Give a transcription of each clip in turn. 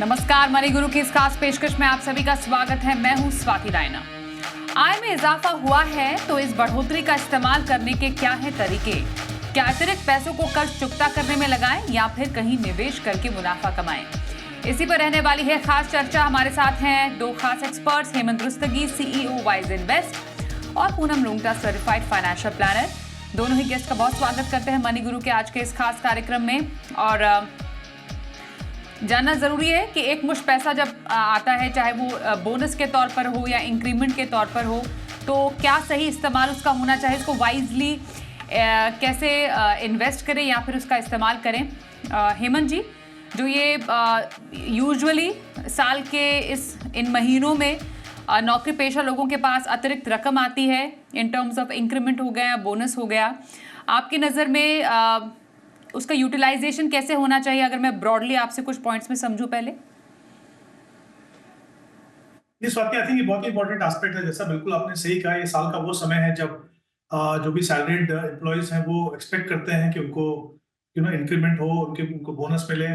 नमस्कार, मनी गुरु की इस खास पेशकश में आप सभी का स्वागत है। मैं हूं स्वाति रायना। आय में इजाफा हुआ है तो इस बढ़ोतरी का इस्तेमाल करने के क्या है तरीके? क्या अतिरिक्त पैसों को कर्ज चुकता करने में लगाएं या फिर कहीं निवेश करके मुनाफा कमाएं? इसी पर रहने वाली है खास चर्चा। हमारे साथ हैं दो खास experts, Hemant Rustagi, CEO Wise Invest, और Poonam Rungta, certified financial planner. दोनों ही गेस्ट का बहुत स्वागत करते हैं मनी गुरु के आज के इस खास कार्यक्रम में। और जानना जरूरी है कि एक मुश्त पैसा जब आता है, चाहे वो बोनस के तौर पर हो या इंक्रीमेंट के तौर पर हो, तो क्या सही इस्तेमाल उसका होना चाहिए, इसको वाइजली कैसे इन्वेस्ट करें या फिर उसका इस्तेमाल करें। हेमंत जी, जो ये यूजुअली साल के इन महीनों में नौकरी पेशा लोगों के पास अतिरिक्त रकम आती है इन टर्म्स ऑफ इंक्रीमेंट हो गया, बोनस हो गया, आपकी नज़र में उसका यूटिलाइजेशन कैसे होना चाहिए? अगर मैं ब्रॉडली आपसे कुछ पॉइंट्स में समझूं पहले। ये स्वाति, आई थिंक ये बहुत ही इंपॉर्टेंट एस्पेक्ट है। जैसा बिल्कुल आपने सही कहा, ये साल का वो समय है जब जो भी सैलरीड एम्प्लॉयज हैं वो एक्सपेक्ट करते हैं कि उनको इंक्रीमेंट हो, उनको बोनस मिले,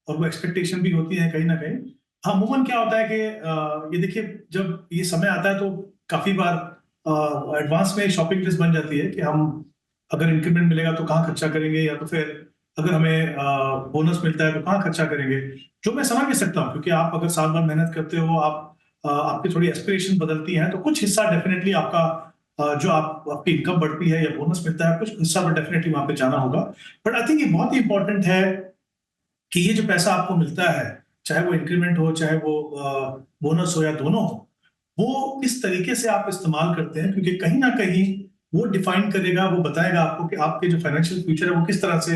और वो एक्सपेक्टेशन भी होती है कहीं ना कहीं। हाँ, अमूमन क्या होता है कि ये देखिए, जब ये समय आता है तो काफी बार एडवांस में शॉपिंग लिस्ट बन जाती है कि हम अगर इंक्रीमेंट मिलेगा तो कहाँ खर्चा करेंगे, या तो फिर अगर हमें बोनस मिलता है तो कहाँ खर्चा करेंगे। जो मैं समझ भी सकता हूँ, क्योंकि आप अगर साल भर मेहनत करते हो, आपकी थोड़ी एस्पिरेशन बदलती है, तो कुछ हिस्सा डेफिनेटली आपका जो आपकी इनकम बढ़ती है या बोनस मिलता है, कुछ हिस्सा पर डेफिनेटली वहां पे जाना होगा। बट आई थिंक ये बहुत ही इंपॉर्टेंट है कि ये जो पैसा आपको मिलता है, चाहे वो इंक्रीमेंट हो, चाहे वो बोनस हो या दोनों हो, वो किस तरीके से आप इस्तेमाल करते हैं, क्योंकि कहीं ना कहीं वो डिफाइन करेगा, वो बताएगा आपको कि आपके जो फाइनेंशियल फ्यूचर है वो किस तरह से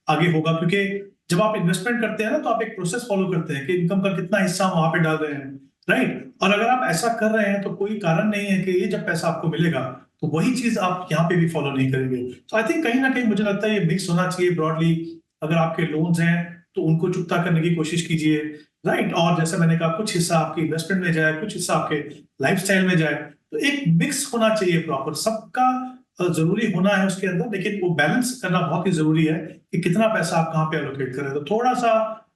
आगे होगा। क्योंकि जब आप इन्वेस्टमेंट करते हैं ना, तो आप एक प्रोसेस फॉलो करते हैं कि इनकम का कितना हिस्सा हम वहां पे डाल रहे हैं, राइट। और अगर आप ऐसा कर रहे हैं तो कोई कारण नहीं है कि ये जब पैसा आपको मिलेगा तो वही चीज आप यहाँ पे भी फॉलो नहीं करेंगे। तो आई थिंक कहीं ना कहीं मुझे लगता है ये मिक्स होना चाहिए ब्रॉडली। अगर आपके लोन्स हैं तो उनको चुकता करने की कोशिश कीजिए, राइट। और जैसे मैंने कहा, कुछ हिस्सा आपकी इन्वेस्टमेंट में जाए, कुछ हिस्सा आपके लाइफस्टाइल में जाए। तो एक मिक्स होना चाहिए प्रॉपर, सबका जरूरी होना है उसके अंदर, लेकिन वो बैलेंस करना बहुत ही जरूरी है कि कितना पैसा आप कहाँ पे एलोकेट करें। तो थोड़ा सा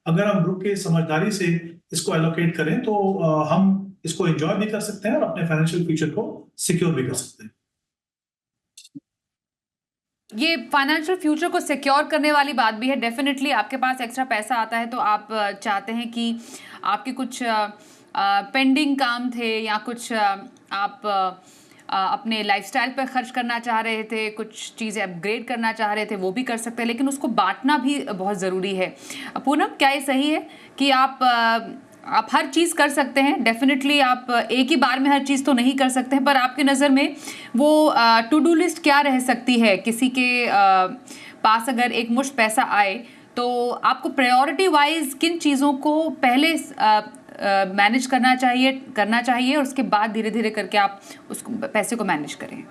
अगर हम रुक के समझदारी से इसको एलोकेट करें तो हम इसको एंजॉय भी कर सकते हैं और अपने फाइनेंशियल फ्यूचर को सिक्योर भी कर सकते हैं। ये फाइनेंशियल फ्यूचर को सिक्योर करने वाली बात भी है। डेफिनेटली आपके पास एक्स्ट्रा पैसा आता है तो आप चाहते हैं कि आपके कुछ पेंडिंग काम थे या कुछ आप अपने लाइफस्टाइल पर खर्च करना चाह रहे थे, कुछ चीज़ें अपग्रेड करना चाह रहे थे, वो भी कर सकते हैं, लेकिन उसको बांटना भी बहुत ज़रूरी है। पूनम, क्या ये सही है कि आप हर चीज़ कर सकते हैं? डेफिनेटली आप एक ही बार में हर चीज़ तो नहीं कर सकते हैं, पर आपकी नज़र में वो टू डू लिस्ट क्या रह सकती है? किसी के पास अगर एक मुश्त पैसा आए तो आपको प्रायोरिटी वाइज किन चीज़ों को पहले मैनेज करना चाहिए और उसके बाद धीरे धीरे करके आप उसको पैसे को मैनेज करें?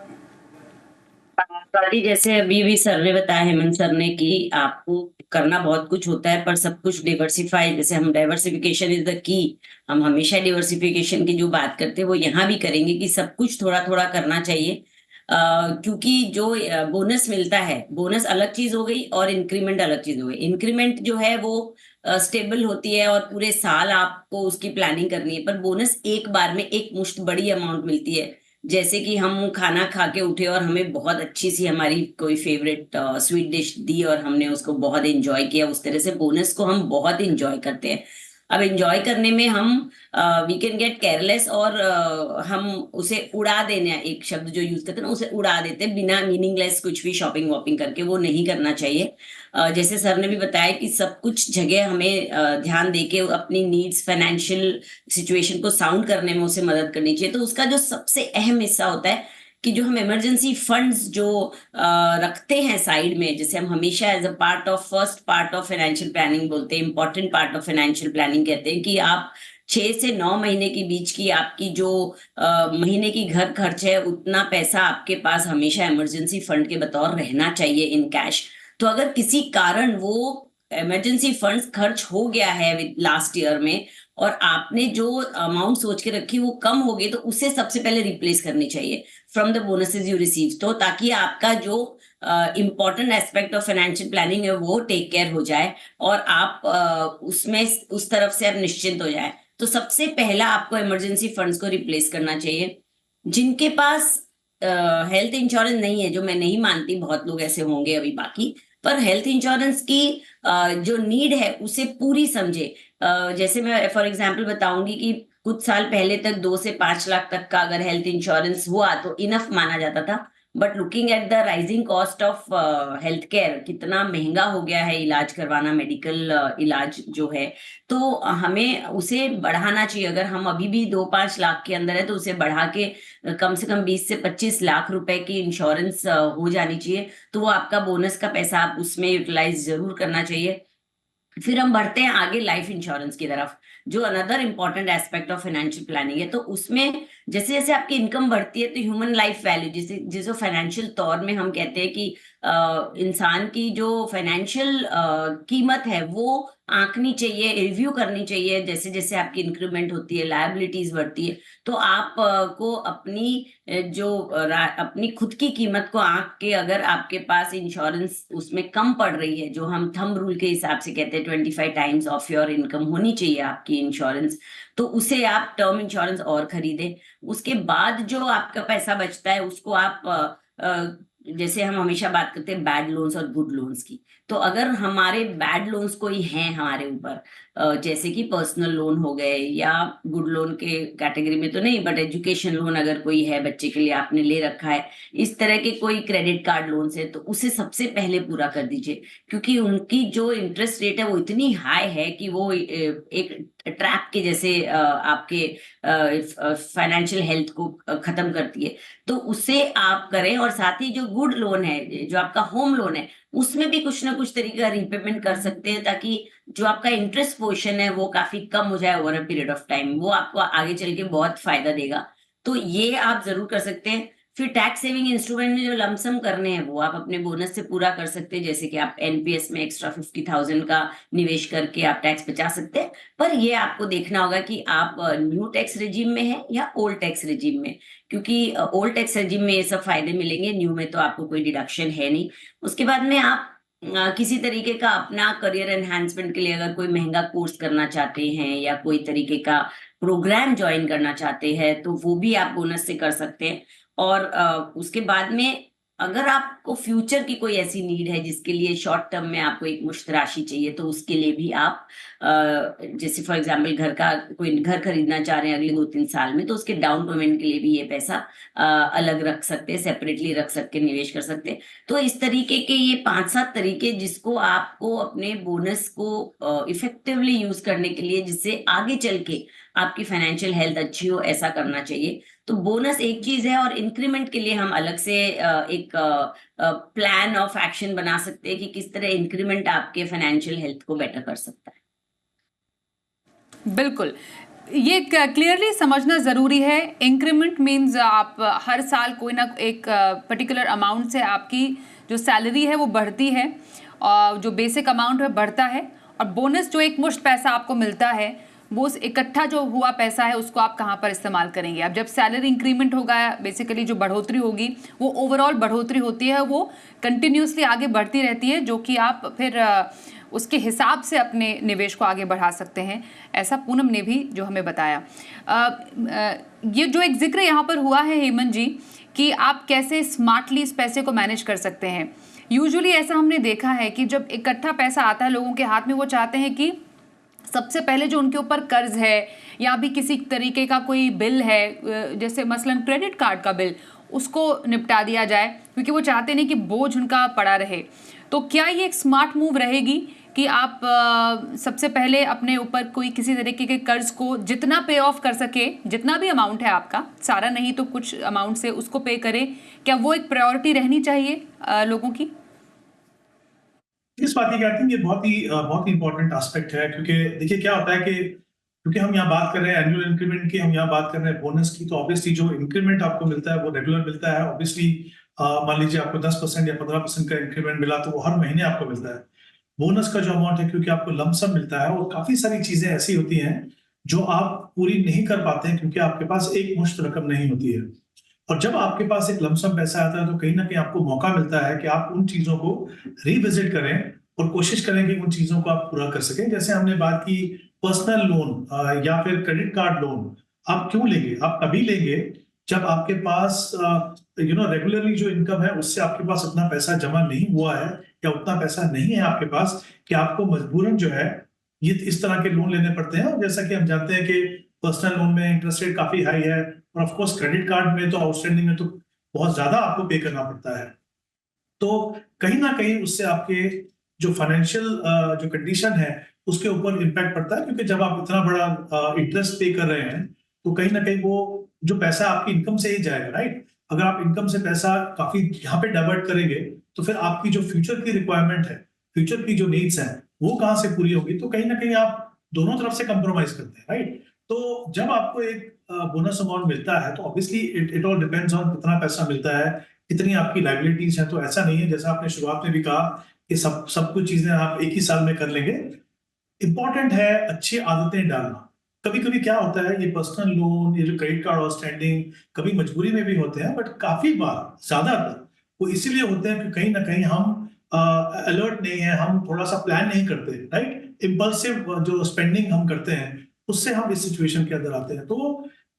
जैसे अभी भी सर ने बताया, हेमंत सर ने, कि आपको करना बहुत कुछ होता है पर सब कुछ डिवर्सिफाई, जैसे हम डाइवर्सिफिकेशन इज द की, हम हमेशा डिवर्सिफिकेशन की जो बात करते हैं वो यहाँ भी करेंगे कि सब कुछ थोड़ा थोड़ा करना चाहिए। क्योंकि जो बोनस मिलता है, बोनस अलग चीज हो गई और इंक्रीमेंट अलग चीज हो गई। इंक्रीमेंट जो है वो स्टेबल होती है और पूरे साल आपको उसकी प्लानिंग करनी है, पर बोनस एक बार में एक मुश्त बड़ी अमाउंट मिलती है। जैसे कि हम खाना खा के उठे और हमें बहुत अच्छी सी हमारी कोई फेवरेट स्वीट डिश दी और हमने उसको बहुत एंजॉय किया, उस तरह से बोनस को हम बहुत एंजॉय करते हैं। अब एंजॉय करने में हम वी कैन गेट केयरलेस और हम उसे उड़ा देना, एक शब्द जो यूज करते हैं ना, उसे उड़ा देते हैं बिना मीनिंगलेस कुछ भी शॉपिंग वॉपिंग करके। वो नहीं करना चाहिए। जैसे सर ने भी बताया कि सब कुछ जगह हमें ध्यान देके अपनी नीड्स, फाइनेंशियल सिचुएशन को साउंड करने में उसे मदद करनी चाहिए। तो उसका जो सबसे अहम हिस्सा होता है कि जो हम इमरजेंसी फंड्स जो रखते हैं साइड में, जैसे हम हमेशा as a part of first part of financial planning बोलते हैं, important part of financial planning कहते हैं कि आप 6 से 9 महीने के बीच की आपकी जो महीने की घर खर्च है, उतना पैसा आपके पास हमेशा इमरजेंसी फंड के बतौर रहना चाहिए इन कैश। तो अगर किसी कारण वो इमरजेंसी फंड्स खर्च हो गया है लास्ट ईयर में और आपने जो अमाउंट सोच के रखी वो कम हो गई तो उसे सबसे पहले रिप्लेस करनी चाहिए from the bonuses you receive, तो ताकि आपका जो important aspect of financial planning है वो टेक केयर हो जाए और आप उसमें उस तरफ से आप निश्चिंत हो जाए। तो सबसे पहला आपको इमरजेंसी फंड्स को रिप्लेस करना चाहिए। जिनके पास हेल्थ इंश्योरेंस नहीं है, जो मैं नहीं मानती बहुत लोग ऐसे होंगे अभी बाकी, पर हेल्थ इंश्योरेंस की जो नीड है उसे पूरी समझे। जैसे मैं फॉर एग्जांपल बताऊंगी कि कुछ साल पहले तक 2 से 5 लाख तक का अगर हेल्थ इंश्योरेंस हुआ तो इनफ माना जाता था, but looking at the rising cost of health care, कितना महंगा हो गया है इलाज करवाना, मेडिकल इलाज जो है, तो हमें उसे बढ़ाना चाहिए। अगर हम अभी भी 2-5 लाख के अंदर है तो उसे बढ़ा के कम से कम 20 से 25 लाख रुपए की इंश्योरेंस हो जानी चाहिए। तो वो आपका बोनस का पैसा आप उसमें यूटिलाइज जरूर करना चाहिए। फिर हम बढ़ते हैं आगे लाइफ इंश्योरेंस की तरफ, जो another important aspect of financial planning है। तो उसमें जैसे जैसे आपकी इनकम बढ़ती है तो ह्यूमन लाइफ वैल्यू, जिसे जिसको फाइनेंशियल तौर में हम कहते हैं कि इंसान की जो फाइनेंशियल कीमत है वो आंकनी चाहिए, रिव्यू करनी चाहिए। जैसे जैसे आपकी इंक्रीमेंट होती है, लायबिलिटीज बढ़ती है, तो आप को अपनी अपनी खुद की कीमत को आंक के, अगर आपके पास इंश्योरेंस उसमें कम पड़ रही है, जो हम थंब रूल के हिसाब से कहते हैं 25 टाइम्स ऑफ योर इनकम होनी चाहिए आपकी इंश्योरेंस, तो उसे आप टर्म इंश्योरेंस और खरीदें। उसके बाद जो आपका पैसा बचता है उसको आप जैसे हम हमेशा बात करते हैं बैड लोन्स और गुड लोन्स की, तो अगर हमारे बैड लोन्स कोई हैं हमारे ऊपर, जैसे कि पर्सनल लोन हो गए, या गुड लोन के कैटेगरी में तो नहीं, बट एजुकेशन लोन अगर कोई है, बच्चे के लिए आपने ले रखा है, इस तरह के कोई क्रेडिट कार्ड लोन है, तो उसे सबसे पहले पूरा कर दीजिए, क्योंकि उनकी जो इंटरेस्ट रेट है वो इतनी हाई है कि वो एक ट्रैप के जैसे आपके फाइनेंशियल हेल्थ को खत्म करती है। तो उसे आप करें, और साथ ही जो गुड लोन है, जो आपका होम लोन है, उसमें भी कुछ ना कुछ तरीके का रीपेमेंट कर सकते हैं, ताकि जो आपका इंटरेस्ट पोर्शन है वो काफी कम हो जाए over a period of time, वो आपको आगे चल के बहुत फायदा देगा। तो ये आप जरूर कर सकते हैं। फिर टैक्स सेविंग इंस्ट्रूमेंट में जो लमसम करने हैं वो आप अपने बोनस से पूरा कर सकते हैं, जैसे कि आप एनपीएस में एक्स्ट्रा 50,000 का निवेश करके आप टैक्स बचा सकते हैं। पर ये आपको देखना होगा कि आप न्यू टैक्स रेजिम में है या ओल्ड टैक्स रेजिम में, क्योंकि ओल्ड टैक्स रेजिम में ये सब फायदे मिलेंगे, न्यू में तो आपको कोई डिडक्शन है नहीं। उसके बाद में आप किसी तरीके का अपना करियर एनहांसमेंट के लिए अगर कोई महंगा कोर्स करना चाहते हैं या कोई तरीके का प्रोग्राम ज्वाइन करना चाहते हैं, तो वो भी आप बोनस से कर सकते हैं। और उसके बाद में अगर आपको फ्यूचर की कोई ऐसी नीड है जिसके लिए शॉर्ट टर्म में आपको एक मुश्त राशि चाहिए, तो उसके लिए भी आप जैसे फॉर एग्जांपल कोई घर खरीदना चाह रहे हैं अगले 2-3 साल में, तो उसके डाउन पेमेंट के लिए भी ये पैसा अलग रख सकते हैं, सेपरेटली रख सकते, निवेश कर सकते हैं। तो इस तरीके के ये 5-7 तरीके जिसको आपको अपने बोनस को इफेक्टिवली यूज करने के लिए, जिससे आगे चल के आपकी फाइनेंशियल हेल्थ अच्छी हो, ऐसा करना चाहिए। तो बोनस एक चीज है, और इंक्रीमेंट के लिए हम अलग से एक प्लान ऑफ एक्शन बना सकते हैं कि किस तरह इंक्रीमेंट आपके फाइनेंशियल हेल्थ को बेटर कर सकता है। बिल्कुल, ये क्लियरली समझना ज़रूरी है। इंक्रीमेंट मीन्स आप हर साल कोई ना एक पर्टिकुलर अमाउंट से आपकी जो सैलरी है वो बढ़ती है, और जो बेसिक अमाउंट है बढ़ता है, और बोनस जो एक मुश्त पैसा आपको मिलता है, वो इकट्ठा जो हुआ पैसा है उसको आप कहाँ पर इस्तेमाल करेंगे। अब जब सैलरी इंक्रीमेंट होगा, बेसिकली जो बढ़ोतरी होगी वो ओवरऑल बढ़ोतरी होती है, वो कंटिन्यूसली आगे बढ़ती रहती है, जो कि आप फिर उसके हिसाब से अपने निवेश को आगे बढ़ा सकते हैं। ऐसा पूनम ने भी जो हमें बताया। ये जो एक जिक्र यहाँ पर हुआ है हेमंत जी, कि आप कैसे स्मार्टली इस पैसे को मैनेज कर सकते हैं। यूजुअली ऐसा हमने देखा है कि जब इकट्ठा पैसा आता है लोगों के हाथ में, वो चाहते हैं कि सबसे पहले जो उनके ऊपर कर्ज है या भी किसी तरीके का कोई बिल है, जैसे मसलन क्रेडिट कार्ड का बिल, उसको निपटा दिया जाए, क्योंकि वो चाहते नहीं कि बोझ उनका पड़ा रहे। तो क्या ये एक स्मार्ट मूव रहेगी कि आप सबसे पहले अपने ऊपर कोई किसी तरीके के कर्ज को जितना पे ऑफ कर सके, जितना भी अमाउंट है आपका, सारा नहीं तो कुछ अमाउंट से उसको पे करें? क्या वो एक प्रायोरिटी रहनी चाहिए लोगों की? इस बात की कहती है ये बहुत ही इंपॉर्टेंट एस्पेक्ट है, क्योंकि देखिए क्या होता है कि क्योंकि हम यहाँ बात कर रहे हैं एनुअल इंक्रीमेंट की, हम यहाँ बात कर रहे हैं बोनस की, तो ऑब्वियसली जो इंक्रीमेंट आपको मिलता है वो रेगुलर मिलता है। ऑब्वियसली मान लीजिए आपको 10% या 15% का इंक्रीमेंट मिला तो वो हर महीने आपको मिलता है। बोनस का जो अमाउंट है, क्योंकि आपको लमसम मिलता है, और काफी सारी चीजें ऐसी होती हैं जो आप पूरी नहीं कर पाते हैं क्योंकि आपके पास एक मुश्त रकम नहीं होती है। और जब आपके पास एक लमसम पैसा आता है तो कहीं ना कहीं आपको मौका मिलता है कि आप उन चीजों को रिविजिट करें और कोशिश करें कि उन चीजों को आप पूरा कर सकें। जैसे हमने बात की पर्सनल लोन या फिर क्रेडिट कार्ड लोन, आप क्यों लेंगे? आप तभी लेंगे जब आपके पास रेगुलरली जो इनकम है उससे आपके पास उतना पैसा जमा नहीं हुआ है या उतना पैसा नहीं है आपके पास कि आपको मजबूरन जो है ये इस तरह के लोन लेने पड़ते हैं। और जैसा कि हम जानते हैं कि पर्सनल लोन में इंटरेस्ट रेट काफी हाई है और ऑफ कोर्स क्रेडिट कार्ड में तो आउटस्टैंडिंग में तो बहुत ज्यादा आपको पे करना पड़ता है। तो कहीं ना कहीं उससे आपके जो फाइनेंशियल जो कंडीशन है उसके ऊपर इम्पैक्ट पड़ता है, क्योंकि जब आप इतना बड़ा इंटरेस्ट पे कर रहे हैं तो कहीं ना कहीं वो जो पैसा आपकी इनकम से ही जाएगा, राइट? अगर आप इनकम से पैसा काफी यहाँ पे डाइवर्ट करेंगे तो फिर आपकी जो फ्यूचर की रिक्वायरमेंट है, फ्यूचर की जो नीड्स है वो कहाँ से पूरी होगी? तो कहीं ना कहीं आप दोनों तरफ से कंप्रोमाइज करते हैं, राइट? तो जब आपको एक बोनस अमाउंट मिलता है तो obviously it all depends on कितना पैसा मिलता है, कितनी आपकी लाइबिलिटीज है। तो ऐसा नहीं है, जैसा आपने शुरुआत में भी कहा कि सब कुछ चीजें आप एक ही साल में कर लेंगे। इंपॉर्टेंट है अच्छी आदतें डालना। कभी कभी क्या होता है, ये पर्सनल लोन, ये जो क्रेडिट कार्ड आउटस्टैंडिंग कभी मजबूरी में भी होते हैं, बट काफी बार, ज्यादातर वो इसीलिए होते हैं कि कहीं ना कहीं हम अलर्ट नहीं है, हम थोड़ा सा प्लान नहीं करते, राइट? इम्पल्सिव जो स्पेंडिंग हम करते हैं उससे हम इस सिचुएशन के अंदर आते हैं। तो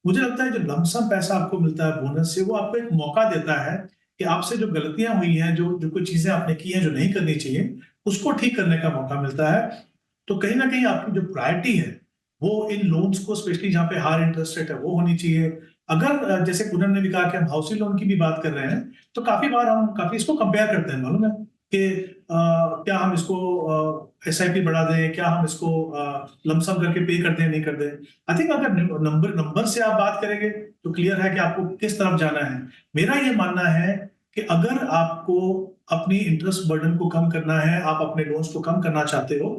मुझे लगता है जो लमसम पैसा आपको मिलता है बोनस से, वो आपको एक मौका देता है कि आपसे जो गलतियां हुई हैं, जो जो कुछ चीजें आपने की हैं जो नहीं करनी चाहिए, उसको ठीक करने का मौका मिलता है। तो कहीं ना कहीं आपकी जो प्रायोरिटी है वो इन लोन्स को, स्पेशली जहाँ पे हाई इंटरेस्ट रेट है, वो होनी चाहिए। अगर जैसे पूनम ने भी कहा कि हम हाउसिंग लोन की भी बात कर रहे हैं, तो काफी बार हम काफी इसको कंपेयर करते हैं, मालूम है कि क्या हम इसको SIP बढ़ा दें, क्या हम इसको लमसम करके पे कर दें, नहीं कर दें। आई थिंक अगर नंबर से आप बात करेंगे तो क्लियर है कि आपको किस तरफ जाना है। मेरा ये मानना है कि अगर आपको अपनी इंटरेस्ट बर्डन को कम करना है, आप अपने लोन्स को कम करना चाहते हो,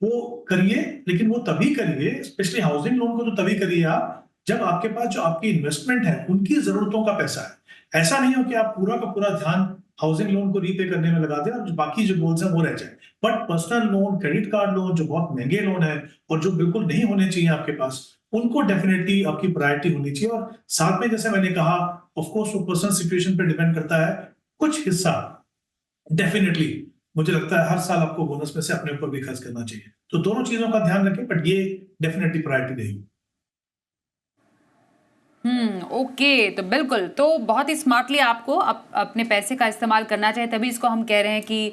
वो करिए, लेकिन वो तभी करिए, स्पेशली हाउसिंग लोन को तो तभी करिए आप जब आपके पास जो आपकी इन्वेस्टमेंट है उनकी जरूरतों का पैसा है। ऐसा नहीं हो कि आप पूरा का पूरा ध्यान हाउसिंग लोन को रीपे करने में लगा दें और जो बाकी जो गोल्स हैं वो रह जाए। But personal loan, credit card loan जो बहुत महंगे लोन है और जो बिल्कुल नहीं होने चाहिए आपके पास, उनको डेफिनेटली आपकी प्रायोरिटी होनी चाहिए। और साथ में जैसे मैंने कहा, ऑफकोर्स वो पर्सनल सिचुएशन पर डिपेंड करता है, कुछ हिस्सा डेफिनेटली मुझे लगता है हर साल आपको बोनस में से अपने ऊपर भी खर्च करना चाहिए। तो दोनों चीजों का ध्यान रखें, बट ये डेफिनेटली प्रायोरिटी रहेगी। ओके, तो बिल्कुल, तो बहुत ही स्मार्टली आपको अपने पैसे का इस्तेमाल करना चाहिए, तभी इसको हम कह रहे हैं कि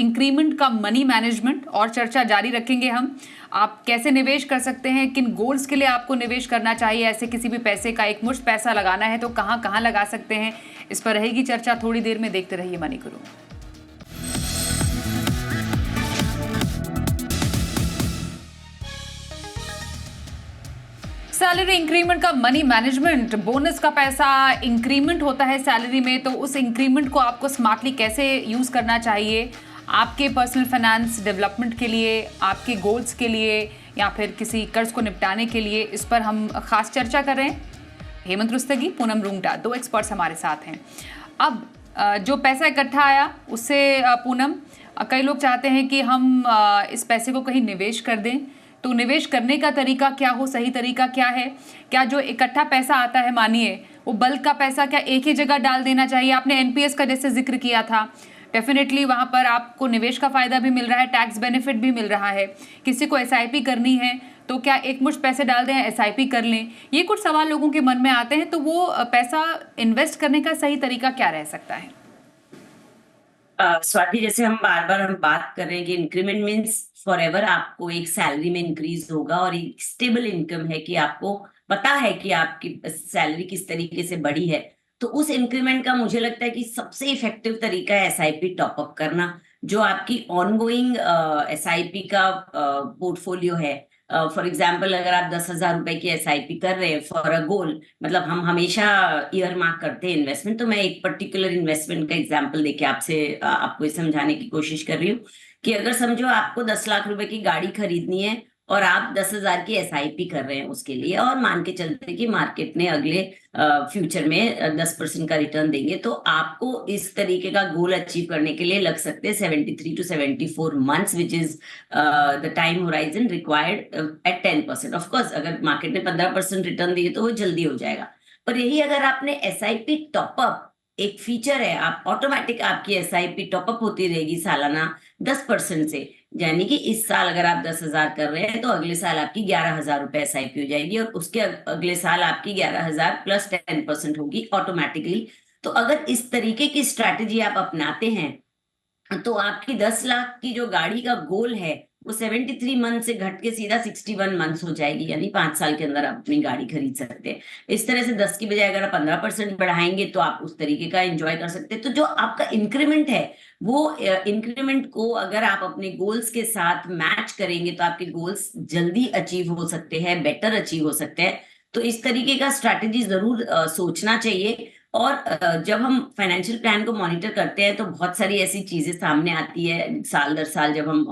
इंक्रीमेंट का मनी मैनेजमेंट। और चर्चा जारी रखेंगे हम, आप कैसे निवेश कर सकते हैं, किन गोल्स के लिए आपको निवेश करना चाहिए, ऐसे किसी भी पैसे का एक मुश्त पैसा लगाना है तो कहाँ कहाँ लगा सकते हैं, इस पर रहेगी चर्चा थोड़ी देर में। देखते रहिए मनी गुरु। सैलरी इंक्रीमेंट का मनी मैनेजमेंट, बोनस का पैसा इंक्रीमेंट होता है सैलरी में, तो उस इंक्रीमेंट को आपको स्मार्टली कैसे यूज़ करना चाहिए आपके पर्सनल फाइनेंस डेवलपमेंट के लिए, आपके गोल्स के लिए, या फिर किसी कर्ज को निपटाने के लिए, इस पर हम खास चर्चा कर रहे हैं। हेमंत रुस्तगी, पूनम रूंगटा, दो एक्सपर्ट्स हमारे साथ हैं। अब जो पैसा इकट्ठा आया उससे पूनम, कई लोग चाहते हैं कि हम इस पैसे को कहीं निवेश कर दें, तो निवेश करने का तरीका क्या हो, सही तरीका क्या है? क्या जो इकट्ठा पैसा आता है, मानिए वो बल्क का पैसा, क्या एक ही जगह डाल देना चाहिए? आपने NPS का जैसे जिक्र किया था, डेफिनेटली वहाँ पर आपको निवेश का फायदा भी मिल रहा है, टैक्स बेनिफिट भी मिल रहा है। किसी को SIP करनी है तो क्या एक मुश्त पैसे डाल दें, SIP कर लें? ये कुछ सवाल लोगों के मन में आते हैं, तो वो पैसा इन्वेस्ट करने का सही तरीका क्या रह सकता है? स्वाति, जैसे हम बार हम बात कर रहे हैं कि इंक्रीमेंट मीन्स फॉरएवर आपको एक सैलरी में इंक्रीज होगा और एक स्टेबल इनकम है कि आपको पता है कि आपकी सैलरी किस तरीके से बढ़ी है। तो उस इंक्रीमेंट का मुझे लगता है कि सबसे इफेक्टिव तरीका है SIP टॉपअप करना, जो आपकी ऑनगोइंग SIP का पोर्टफोलियो है। फॉर एग्जाम्पल, अगर आप 10,000 रुपए की SIP कर रहे हैं फॉर अ गोल, मतलब हम हमेशा ईयर मार्क करते हैं इन्वेस्टमेंट, तो मैं एक पर्टिकुलर इन्वेस्टमेंट का एग्जाम्पल देके आपको समझाने की कोशिश कर रही हूँ कि अगर समझो आपको 10 लाख रुपए की गाड़ी खरीदनी है और आप 10,000 की SIP कर रहे हैं उसके लिए, और मान के चलते हैं कि मार्केट ने अगले फ्यूचर में 10% का रिटर्न देंगे, तो आपको इस तरीके का गोल अचीव करने के लिए लग सकते हैं 73 to 74 months, which is the time horizon required at 10%। Of course अगर मार्केट ने 15% रिटर्न दिए तो वो जल्दी हो जाएगा, पर यही अगर आपने SIP टॉपअप, एक फीचर है, आप ऑटोमेटिक आपकी SIP टॉपअप होती रहेगी सालाना 10% से, यानी कि इस साल अगर आप 10,000 कर रहे हैं तो अगले साल आपकी 11,000 रुपए SIP हो जाएगी, और उसके अगले साल आपकी 11,000 प्लस 10% होगी ऑटोमेटिकली। तो अगर इस तरीके की स्ट्रैटेजी आप अपनाते हैं तो आपकी 10 लाख की जो गाड़ी का गोल है वो 73 मंथ से घट के सीधा 61 मंथ्स हो जाएगी, यानी 5 साल के अंदर आप अपनी गाड़ी खरीद सकते हैं। इस तरह से 10 की बजाय अगर आप 15% बढ़ाएंगे तो आप उस तरीके का एंजॉय कर सकते हैं। तो जो आपका इंक्रीमेंट है वो इंक्रीमेंट को अगर आप अपने गोल्स के साथ मैच करेंगे तो आपके गोल्स जल्दी अचीव हो सकते हैं, बेटर अचीव हो सकते हैं। तो इस तरीके का स्ट्रैटेजी जरूर सोचना चाहिए। और जब हम फाइनेंशियल प्लान को मॉनिटर करते हैं तो बहुत सारी ऐसी चीजें सामने आती है साल दर साल, जब हम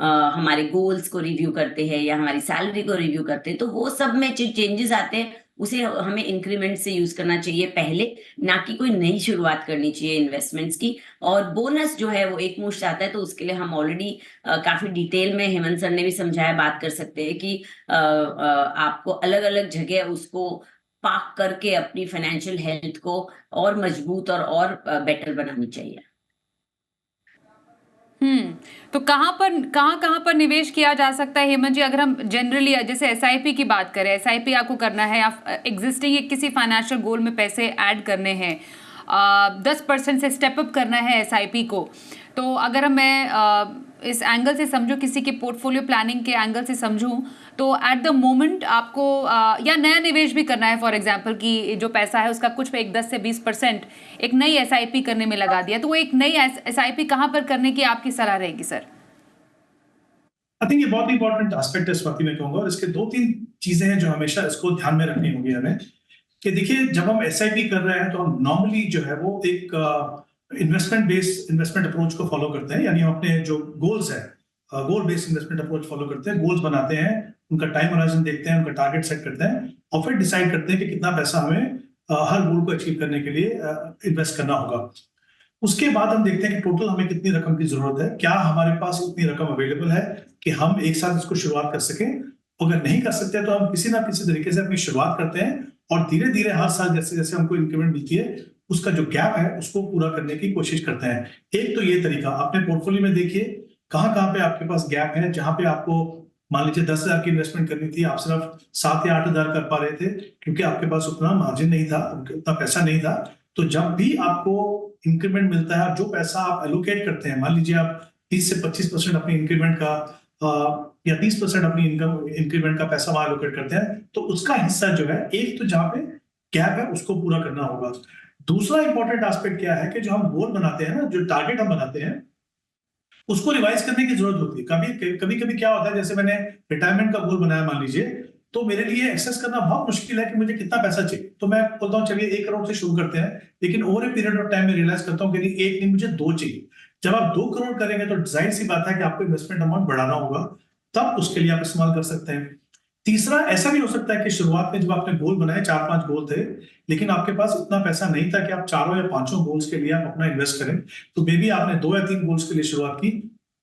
हमारे गोल्स को रिव्यू करते हैं या हमारी सैलरी को रिव्यू करते हैं, तो वो सब में जो चेंजेस आते हैं उसे हमें इंक्रीमेंट से यूज करना चाहिए पहले, ना कि कोई नई शुरुआत करनी चाहिए इन्वेस्टमेंट्स की। और बोनस जो है वो एक मुश्त आता है, तो उसके लिए हम ऑलरेडी काफी डिटेल में हेमंत सर ने भी समझाया, बात कर सकते हैं कि आपको अलग अलग जगह उसको पार्क करके अपनी फाइनेंशियल हेल्थ को और मजबूत और बेटर बनानी चाहिए। तो कहाँ पर निवेश किया जा सकता है हेमंत जी? अगर हम जनरली जैसे SIP की बात करें, SIP आपको करना है या एग्जिस्टिंग एक किसी फाइनेंशियल गोल में पैसे ऐड करने हैं, 10% से स्टेप अप करना है SIP को, तो अगर मैं इस एंगल से समझूं, किसी के पोर्टफोलियो प्लानिंग के एंगल से समझूं, तो एट द मोमेंट आपको या नया निवेश भी करना है, फॉर एग्जांपल कि जो पैसा है उसका कुछ एक 10 से 20% एक नई SIP करने में लगा दिया, तो वो एक नई SIP कहाँ पर करने की आपकी सलाह रहेगी सर? आई थिंक ये बहुत इंपॉर्टेंट एस्पेक्ट है स्वाति, मैं कहूंगा। और इसके 2-3 चीजें हैं जो हमेशा इसको ध्यान में रखनी होगी हमें, कि देखिए जब हम SIP कर रहे हैं तो हम नॉर्मली जो है वो एक इन्वेस्टमेंट बेस्ड इन्वेस्टमेंट अप्रोच को फॉलो करते हैं, यानी हम अपने जो गोल्स है गोल बेस्ड इन्वेस्टमेंट अप्रोच फॉलो करते हैं, गोल्स बनाते हैं, उनका टाइम होराइजन देखते हैं, उनका टारगेट सेट करते हैं, और फिर डिसाइड करते हैं कि कितना पैसा हमें हर गोल को अचीव करने के लिए इन्वेस्ट करना होगा। उसके बाद हम देखते हैं कि टोटल हमें कितनी रकम की जरूरत है, क्या हमारे पास उतनी रकम अवेलेबल है कि हम एक साथ इसको शुरुआत कर सकें। अगर नहीं कर सकते तो हम किसी ना किसी तरीके से अपनी शुरुआत करते हैं, और धीरे धीरे हर साल जैसे जैसे हमको इंक्रीमेंट मिलती है उसका जो गैप है उसको पूरा करने की कोशिश करते हैं। एक तो ये तरीका, अपने पोर्टफोलियो में देखिए कहाँ कहाँ पे आपके पास गैप है, जहां पे आपको मान लीजिए 10,000 की इन्वेस्टमेंट करनी थी, आप सिर्फ 7 या 8,000 कर पा रहे थे क्योंकि आपके पास उतना मार्जिन नहीं था, उतना पैसा नहीं था। तो जब भी आपको इंक्रीमेंट मिलता है, जो पैसा आप एलोकेट करते हैं, मान लीजिए आप 30 से 25% अपनी इंक्रीमेंट का या 30% अपनी इनकम इंक्रीमेंट का पैसा वहां एलोकेट करते हैं, तो उसका हिस्सा जो है, एक तो जहां पे गैप है उसको पूरा करना होगा। दूसरा इंपॉर्टेंट एस्पेक्ट क्या है कि जो हम गोल बनाते हैं ना, जो टारगेट हम बनाते हैं, उसको रिवाइज करने की जरूरत होती है। कभी कभी क्या होता है, जैसे मैंने रिटायरमेंट का गोल बनाया मान लीजिए, तो मेरे लिए एक्सेस करना बहुत मुश्किल है कि मुझे कितना पैसा चाहिए, तो मैं बोलता हूँ चलिए 1 करोड़ से शुरू करते हैं, लेकिन over a period of time में रियलाइज करता हूँ कि नहीं, एक नहीं मुझे 2 चाहिए। जब आप 2 करोड़ करेंगे तो जाहिर सी बात है कि आपको इन्वेस्टमेंट अमाउंट बढ़ाना होगा, तब उसके लिए आप इस्तेमाल कर सकते हैं। तीसरा, ऐसा भी हो सकता है कि शुरुआत में जब आपने गोल बनाए, 4-5 गोल थे, लेकिन आपके पास उतना पैसा नहीं था कि आप 4 या 5 गोल्स के लिए आप अपना इन्वेस्ट करें, तो मे बी आपने 2 या 3 गोल्स के लिए शुरुआत की,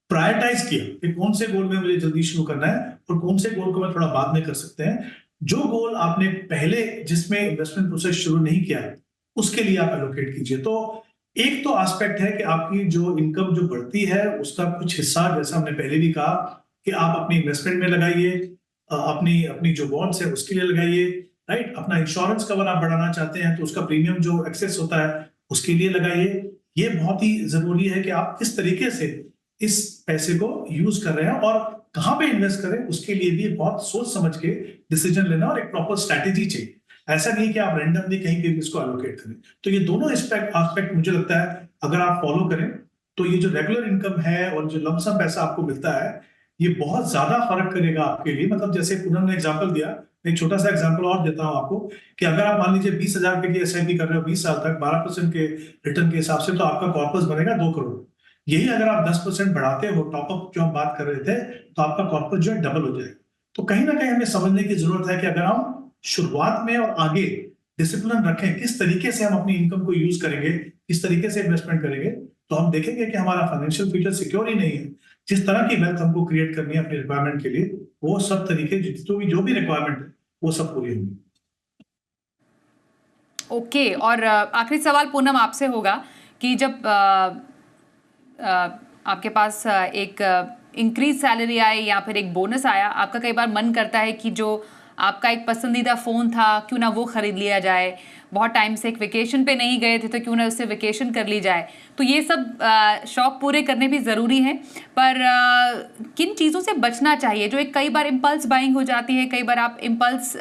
प्रायोरिटाइज किया कि कौन से गोल में मुझे जल्दी शुरू करना है और कौन से गोल को मैं थोड़ा बाद में कर सकते हैं। जो गोल आपने पहले जिसमें इन्वेस्टमेंट प्रोसेस शुरू नहीं किया है उसके लिए आप एलोकेट कीजिए। तो एक तो एस्पेक्ट है कि आपकी जो इनकम जो बढ़ती है उसका कुछ हिस्सा, जैसा हमने पहले भी कहा, कि आप अपनी इन्वेस्टमेंट में लगाइए, अपनी अपनी जो बॉन्ड्स है उसके लिए लगाइए, राइट। अपना इंश्योरेंस कवर आप बढ़ाना चाहते हैं तो उसका प्रीमियम जो एक्सेस होता है उसके लिए लगाइए। ये बहुत ही जरूरी है कि आप किस तरीके से इस पैसे को यूज कर रहे हैं और कहां पे इन्वेस्ट करें, उसके लिए भी बहुत सोच समझ के डिसीजन लेना और एक प्रॉपर स्ट्रैटेजी चाहिए। ऐसा नहीं कि आप रैंडमली कहीं भी इसको एलोकेट करें। तो ये दोनों एस्पेक्ट मुझे लगता है अगर आप फॉलो करें तो ये जो रेगुलर इनकम है और जो लमसम पैसा आपको मिलता है, ये बहुत ज्यादा फर्क करेगा आपके लिए। मतलब जैसे पूनम ने एग्जाम्पल दिया, एक छोटा सा एग्जाम्पल और देता हूं आपको, कि अगर आप मान लीजिए 20,000 रुपए की SIP कर रहे हो 20 साल तक 12% के रिटर्न के हिसाब से, तो आपका कॉर्पस बनेगा 2 करोड़। यही अगर आप 10% बढ़ाते हो, टॉपअप जो हम बात कर रहे थे, तो आपका कॉर्पस जो है डबल हो जाएगा। तो कहीं ना कहीं हमें समझने की जरूरत है कि अगर हम शुरुआत में और आगे डिसिप्लिन रखें, किस तरीके से हम अपनी इनकम को यूज करेंगे, किस तरीके से इन्वेस्टमेंट करेंगे, तो हम देखेंगे कि हमारा फाइनेंशियल फ्यूचर सिक्योर ही नहीं है। जिस तरह की वेल्थ हमको क्रिएट करनी है अपनी रिक्वायरमेंट के लिए, वो सब तरीके जो भी रिक्वायरमेंट है वो सब पूरी होंगी। ओके, और आखिरी सवाल पूनम आपसे होगा कि जब आपके पास एक इंक्रीज सैलरी आए या फिर एक बोनस आया, आपका कई बार मन करता है कि जो आपका एक पसंदीदा फ़ोन था क्यों ना वो ख़रीद लिया जाए, बहुत टाइम से एक वेकेशन पे नहीं गए थे तो क्यों ना उससे वेकेशन कर ली जाए। तो ये सब शौक पूरे करने भी ज़रूरी हैं, पर किन चीज़ों से बचना चाहिए? जो एक कई बार इम्पल्स बाइंग हो जाती है, कई बार आप इम्पल्स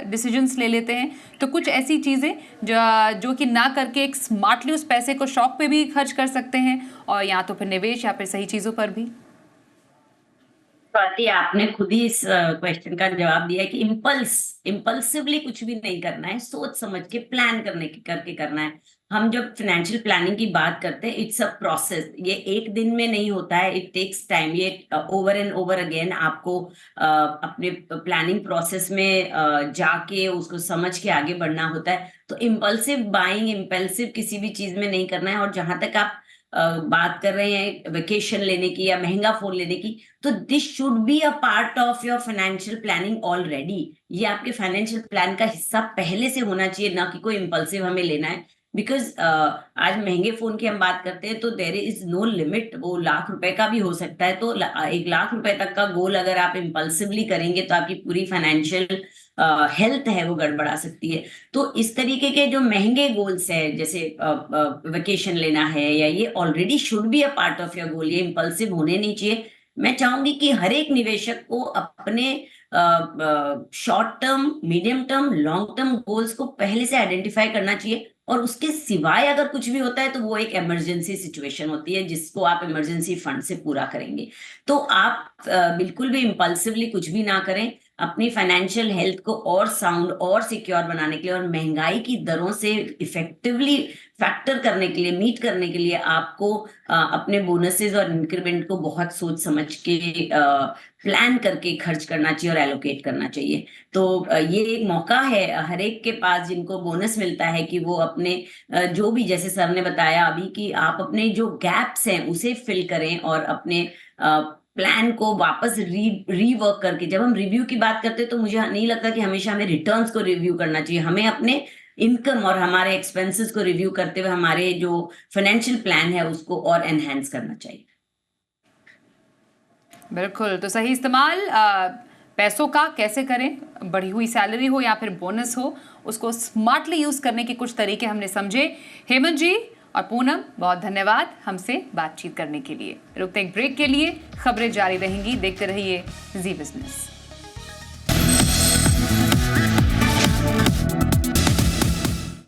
डिसीजंस ले लेते हैं, तो कुछ ऐसी चीज़ें जो कि ना करके एक स्मार्टली उस पैसे को शौक पे भी खर्च कर सकते हैं, और या तो फिर निवेश या फिर सही चीज़ों पर भी। स्वाति, आपने खुद ही इस क्वेश्चन का जवाब दिया कि इम्पल्सिवली कुछ भी नहीं करना है, सोच समझ के प्लान करके करना है। हम जब फाइनेंशियल प्लानिंग की बात करते हैं, इट्स अ प्रोसेस, ये एक दिन में नहीं होता है, इट टेक्स टाइम। ये ओवर एंड ओवर अगेन आपको अपने प्लानिंग प्रोसेस में जाके उसको समझ के आगे बढ़ना होता है। तो इम्पल्सिव बाइंग, इम्पल्सिव किसी भी चीज में नहीं करना है। और जहां तक आप बात कर रहे हैं वेकेशन लेने की या महंगा फोन लेने की, तो this should be a part of your financial planning already. ये आपके फाइनेंशियल प्लान का हिस्सा पहले से होना चाहिए, ना कि कोई इम्पल्सिव हमें लेना है। बिकॉज आज महंगे फोन की हम बात करते हैं तो देयर इज नो लिमिट, वो लाख रुपए का भी हो सकता है। तो 1 लाख रुपए तक का गोल अगर आप इम्पल्सिवली करेंगे तो आपकी पूरी फाइनेंशियल हेल्थ है वो गड़बड़ा सकती है। तो इस तरीके के जो महंगे गोल्स है, जैसे वेकेशन लेना है, या ये already should be a part of your goal, ये इम्पल्सिव होने नहीं चाहिए। मैं चाहूंगी कि हर एक निवेशक को अपने short term, medium term, long term goals को पहले से आइडेंटिफाई करना चाहिए। और उसके सिवाय अगर कुछ भी होता है तो वो एक इमरजेंसी सिचुएशन होती है जिसको आप इमरजेंसी फंड से पूरा करेंगे। तो आप बिल्कुल भी इम्पल्सिवली कुछ भी ना करें। अपनी फाइनेंशियल हेल्थ को और साउंड और सिक्योर बनाने के लिए और महंगाई की दरों से इफेक्टिवली फैक्टर करने के लिए, मीट करने के लिए आपको अपने बोनसेस और इंक्रीमेंट को बहुत सोच समझ के प्लान करके खर्च करना चाहिए और एलोकेट करना चाहिए। तो ये एक मौका है हर एक के पास जिनको बोनस मिलता है कि वो अपने जो भी, जैसे सर ने बताया अभी, कि आप अपने जो गैप्स हैं उसे फिल करें और अपने प्लान को वापस रीवर्क करके। जब हम रिव्यू की बात करते हैं तो मुझे नहीं लगता कि हमेशा हमें रिटर्न्स को रिव्यू करना चाहिए। हमें अपने इनकम और हमारे एक्सपेंसेस को रिव्यू करते हुए हमारे जो फाइनेंशियल प्लान है उसको और एनहांस करना चाहिए। बिल्कुल, तो सही इस्तेमाल पैसों का कैसे करें, बढ़ी हुई सैलरी हो या फिर बोनस हो, उसको स्मार्टली यूज करने के कुछ तरीके हमने समझे। हेमंत जी और पूनम, बहुत धन्यवाद हमसे बातचीत करने के लिए। रुकते एक ब्रेक के लिए, खबरें जारी रहेंगी, देखते रहिए जी बिजनेस।